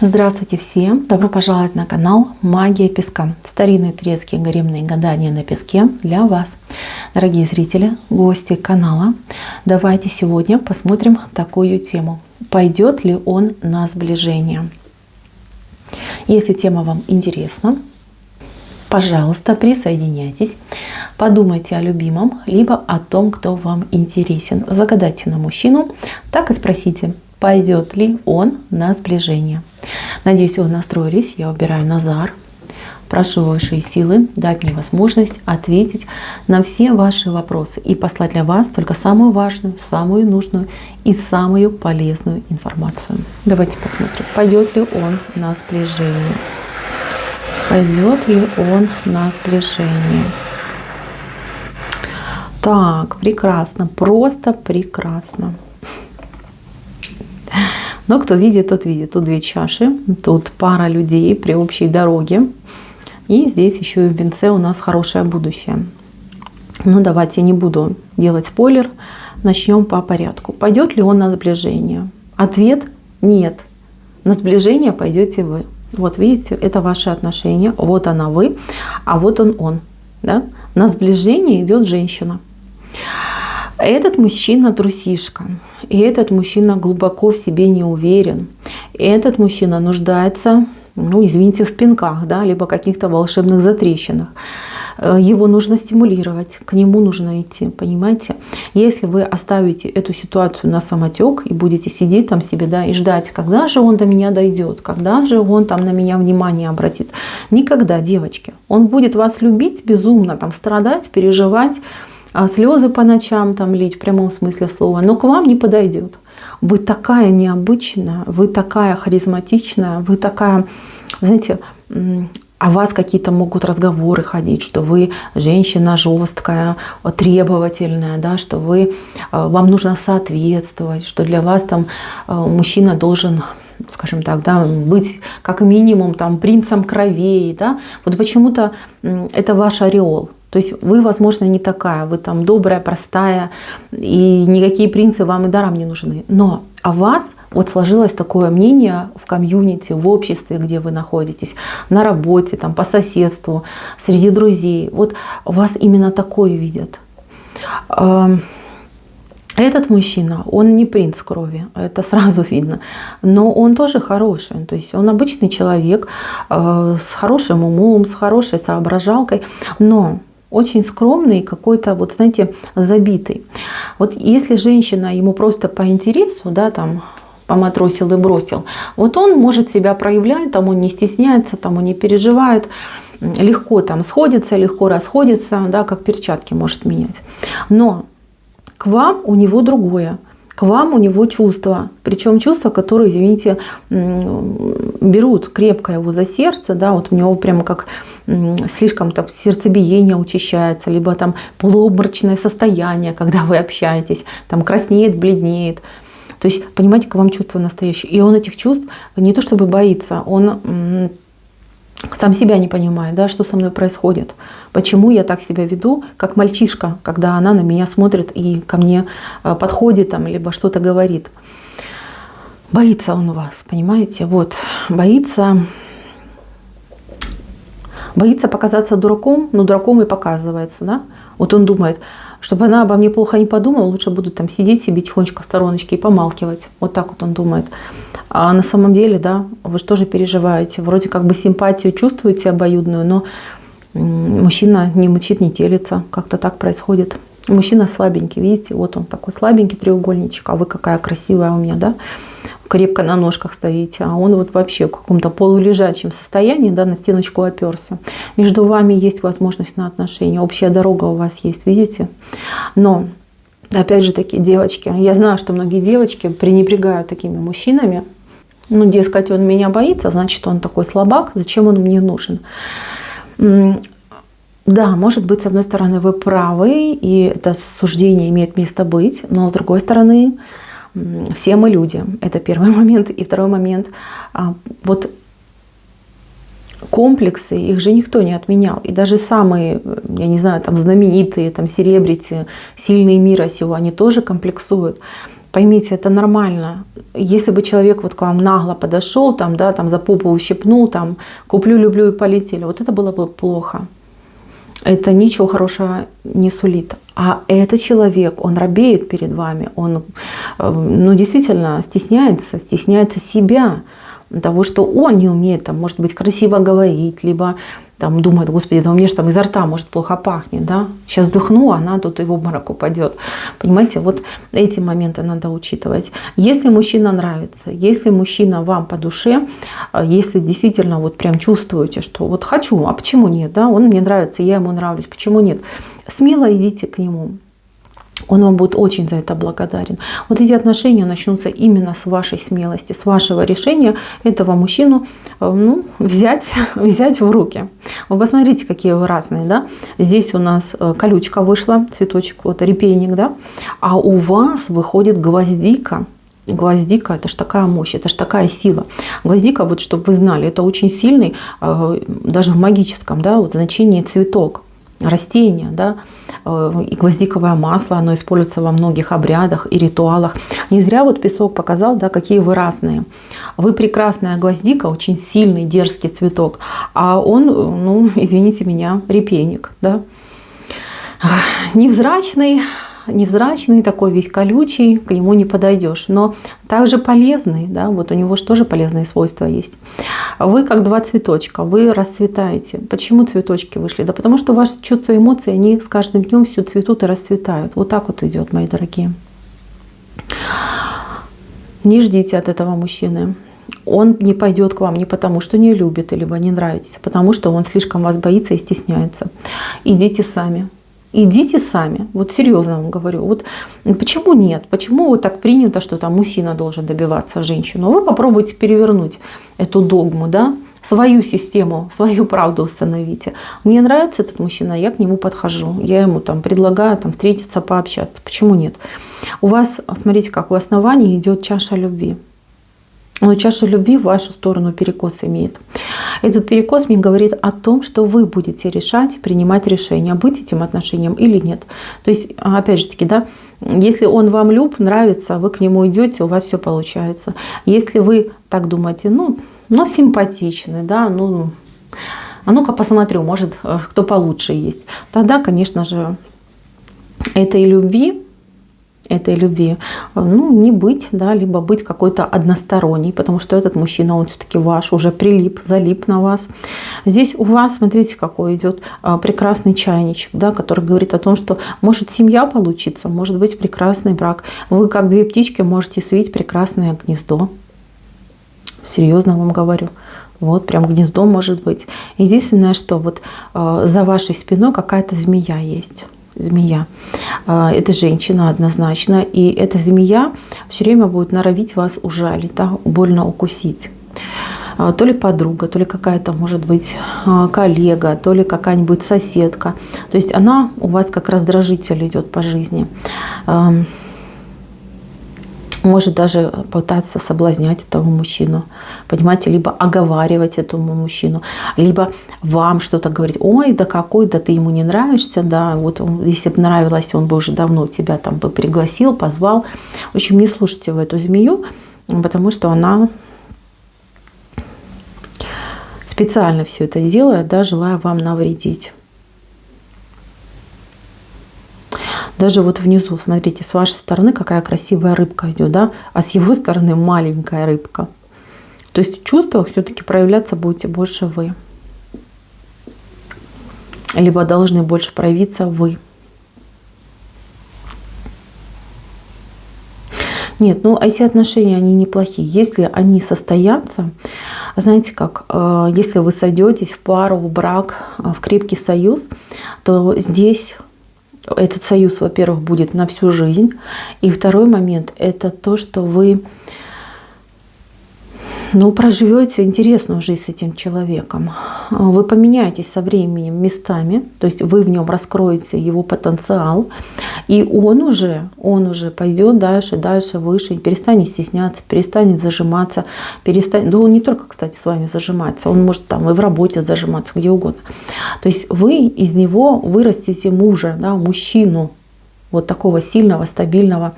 Здравствуйте всем! Добро пожаловать на канал Магия Песка. Старинные турецкие гаремные гадания на песке для вас. Дорогие зрители, гости канала, давайте сегодня посмотрим такую тему. Пойдет ли он на сближение? Если тема вам интересна, пожалуйста, присоединяйтесь, подумайте о любимом, либо о том, кто вам интересен. Загадайте на мужчину, так и спросите, пойдет ли он на сближение. Надеюсь, вы настроились. Я выбираю Назар. Прошу высшие силы дать мне возможность ответить на все ваши вопросы и послать для вас только самую важную, самую нужную и самую полезную информацию. Давайте посмотрим, пойдет ли он на сближение. Пойдет ли он на сближение? Так, прекрасно, просто прекрасно. Но кто видит, тот видит. Тут две чаши, тут пара людей при общей дороге. И здесь еще и в венце у нас хорошее будущее. Ну, давайте не буду делать спойлер. Начнем по порядку. Пойдет ли он на сближение? Ответ – нет. На сближение пойдете вы. Вот видите, это ваши отношения. Вот она вы, а вот он. Да? На сближение идет женщина. Этот мужчина трусишка, и этот мужчина глубоко в себе не уверен, и этот мужчина нуждается, ну извините, в пинках, да, либо каких-то волшебных затрещинах. Его нужно стимулировать, к нему нужно идти, понимаете? Если вы оставите эту ситуацию на самотек и будете сидеть там себе, да, и ждать, когда же он до меня дойдет, когда же он там на меня внимание обратит. Никогда, девочки. Он будет вас любить безумно, там страдать, переживать, слезы по ночам там лить в прямом смысле слова, но к вам не подойдет. Вы такая необычная, вы такая харизматичная, вы такая, знаете, о вас какие-то могут разговоры ходить, что вы женщина жесткая, требовательная, да, что вам нужно соответствовать, что для вас там мужчина должен, скажем так, да, быть как минимум там принцем кровей, да. Вот почему-то это ваш ореол. То есть вы, возможно, не такая, вы там добрая, простая, и никакие принцы вам и даром не нужны. Но о вас вот сложилось такое мнение в комьюнити, в обществе, где вы находитесь, на работе, там, по соседству, среди друзей. Вот вас именно такое видят. Этот мужчина, он не принц крови, это сразу видно, но он тоже хороший, то есть он обычный человек с хорошим умом, с хорошей соображалкой, но очень скромный, какой-то, вот знаете, забитый. Вот если женщина ему просто по интересу, да, там, поматросил и бросил, вот он может себя проявлять, там он не стесняется, там он не переживает, легко там сходится, легко расходится, да, как перчатки может менять. Но к вам у него другое. К вам у него чувства, причем чувства, которые, извините, берут крепко его за сердце, да, вот у него прямо как слишком там сердцебиение учащается, либо там полуобморочное состояние, когда вы общаетесь, там краснеет, бледнеет. То есть, понимаете, к вам чувства настоящие. И он этих чувств не то чтобы боится, он сам себя не понимает, да, что со мной происходит, почему я так себя веду, как мальчишка, когда она на меня смотрит и ко мне подходит, там, либо что-то говорит. Боится он вас, понимаете, вот, боится показаться дураком, но дураком и показывается, да. Вот он думает, чтобы она обо мне плохо не подумала, лучше буду там сидеть себе тихонечко в стороночке и помалкивать. Вот так вот он думает. А на самом деле, да, вы же тоже переживаете. Вроде как бы симпатию чувствуете обоюдную, но мужчина не мычит, не телится. Как-то так происходит. Мужчина слабенький, видите, вот он такой слабенький треугольничек, а вы какая красивая у меня, да, крепко на ножках стоите, а он вот вообще в каком-то полулежачем состоянии, да, на стеночку оперся. Между вами есть возможность на отношения, общая дорога у вас есть, видите, но опять же таки, девочки, я знаю, что многие девочки пренебрегают такими мужчинами, ну, дескать, он меня боится, значит, он такой слабак, зачем он мне нужен? Да, может быть, с одной стороны, вы правы, и это суждение имеет место быть, но с другой стороны, все мы люди. Это первый момент. И второй момент, вот комплексы, их же никто не отменял. И даже самые, я не знаю, там знаменитые, там селебрити, сильные мира сего, они тоже комплексуют. Поймите, это нормально. Если бы человек вот к вам нагло подошел, там, да, там за попу ущипнул, там, куплю, люблю и полетели, вот это было бы плохо. Это ничего хорошего не сулит. А этот человек, он робеет перед вами, он ну, действительно стесняется себя, того, что он не умеет, там, может быть, красиво говорить, либо там, думает, господи, да у меня же там изо рта, может, плохо пахнет, да? Сейчас вдохну, она тут и в обморок упадет. Понимаете, вот эти моменты надо учитывать. Если мужчина нравится, если мужчина вам по душе, если действительно вот прям чувствуете, что вот хочу, а почему нет, да? Он мне нравится, я ему нравлюсь, почему нет? Смело идите к нему. Он вам будет очень за это благодарен. Вот эти отношения начнутся именно с вашей смелости, с вашего решения этого мужчину ну, взять в руки. Вы посмотрите, какие вы разные, да? Здесь у нас колючка вышла, цветочек, вот репейник, да? А у вас выходит гвоздика. Гвоздика – это ж такая мощь, это ж такая сила. Гвоздика, вот чтобы вы знали, это очень сильный, даже в магическом, да, вот значении цветок. Растения, да, и гвоздиковое масло, оно используется во многих обрядах и ритуалах. Не зря вот песок показал, да, какие вы разные. Вы прекрасная гвоздика, очень сильный, дерзкий цветок, а он, ну, извините меня, репейник, да, невзрачный, такой весь колючий, к нему не подойдешь, но также полезный, да, вот у него же тоже полезные свойства есть. Вы как два цветочка, вы расцветаете. Почему цветочки вышли? Да потому что ваши чувства и эмоции, они с каждым днем все цветут и расцветают. Вот так вот идет, мои дорогие. Не ждите от этого мужчины. Он не пойдет к вам не потому, что не любит, либо не нравитесь, а потому что он слишком вас боится и стесняется. Идите сами. Идите сами. Вот серьезно вам говорю. Вот почему нет? Почему вот так принято, что там мужчина должен добиваться женщину? Вы попробуйте перевернуть эту догму, да? Свою систему, свою правду установите. Мне нравится этот мужчина, я к нему подхожу. Я ему там предлагаю там, встретиться, пообщаться. Почему нет? У вас, смотрите, как в основании идет чаша любви. Но чаша любви в вашу сторону перекос имеет. Этот перекос мне говорит о том, что вы будете решать, принимать решение, быть этим отношением или нет. То есть, опять же таки, да, если он вам люб, нравится, вы к нему идете, у вас все получается. Если вы так думаете, ну симпатичный, да, а ну-ка посмотрю, может, кто получше есть. Тогда, конечно же, этой любви, ну, не быть, да, либо быть какой-то односторонней, потому что этот мужчина, он все-таки ваш, уже залип на вас. Здесь у вас, смотрите, какой идет прекрасный чайничек, да, который говорит о том, что может семья получиться, может быть прекрасный брак. Вы, как две птички, можете свить прекрасное гнездо. Серьезно вам говорю. Вот, прям гнездо может быть. Единственное, что вот за вашей спиной какая-то змея есть. Змея. Это женщина однозначно. И эта змея все время будет норовить вас ужалить, да, больно укусить. То ли подруга, то ли какая-то, может быть, коллега, то ли какая-нибудь соседка. То есть она у вас как раздражитель идет по жизни. Может даже пытаться соблазнять этого мужчину, понимаете, либо оговаривать этому мужчину, либо вам что-то говорить, ой, да какой, да ты ему не нравишься, да, вот если бы нравилось, он бы уже давно тебя там бы пригласил, позвал. В общем, не слушайте в эту змею, потому что она специально все это делает, да, желая вам навредить. Даже вот внизу, смотрите, с вашей стороны какая красивая рыбка идет, да, а с его стороны маленькая рыбка. То есть в чувствах все-таки проявляться будете больше вы. Либо должны больше проявиться вы. Нет, ну эти отношения, они неплохие. Если они состоятся, знаете как, если вы сойдетесь в пару, в брак, в крепкий союз, то здесь этот союз, во-первых, будет на всю жизнь. И второй момент – это то, что вы проживете интересную жизнь с этим человеком. Вы поменяетесь со временем местами, то есть вы в нем раскроете его потенциал, и он уже пойдет дальше, выше, перестанет стесняться, перестанет зажиматься, да он не только, кстати, с вами зажимается, он может там и в работе зажиматься, где угодно. То есть вы из него вырастите мужа, да, мужчину, вот такого сильного, стабильного,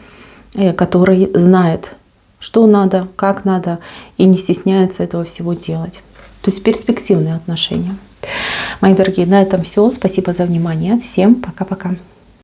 который знает, что надо, как надо, и не стесняется этого всего делать. То есть перспективные отношения. Мои дорогие, на этом все. Спасибо за внимание. Всем пока-пока.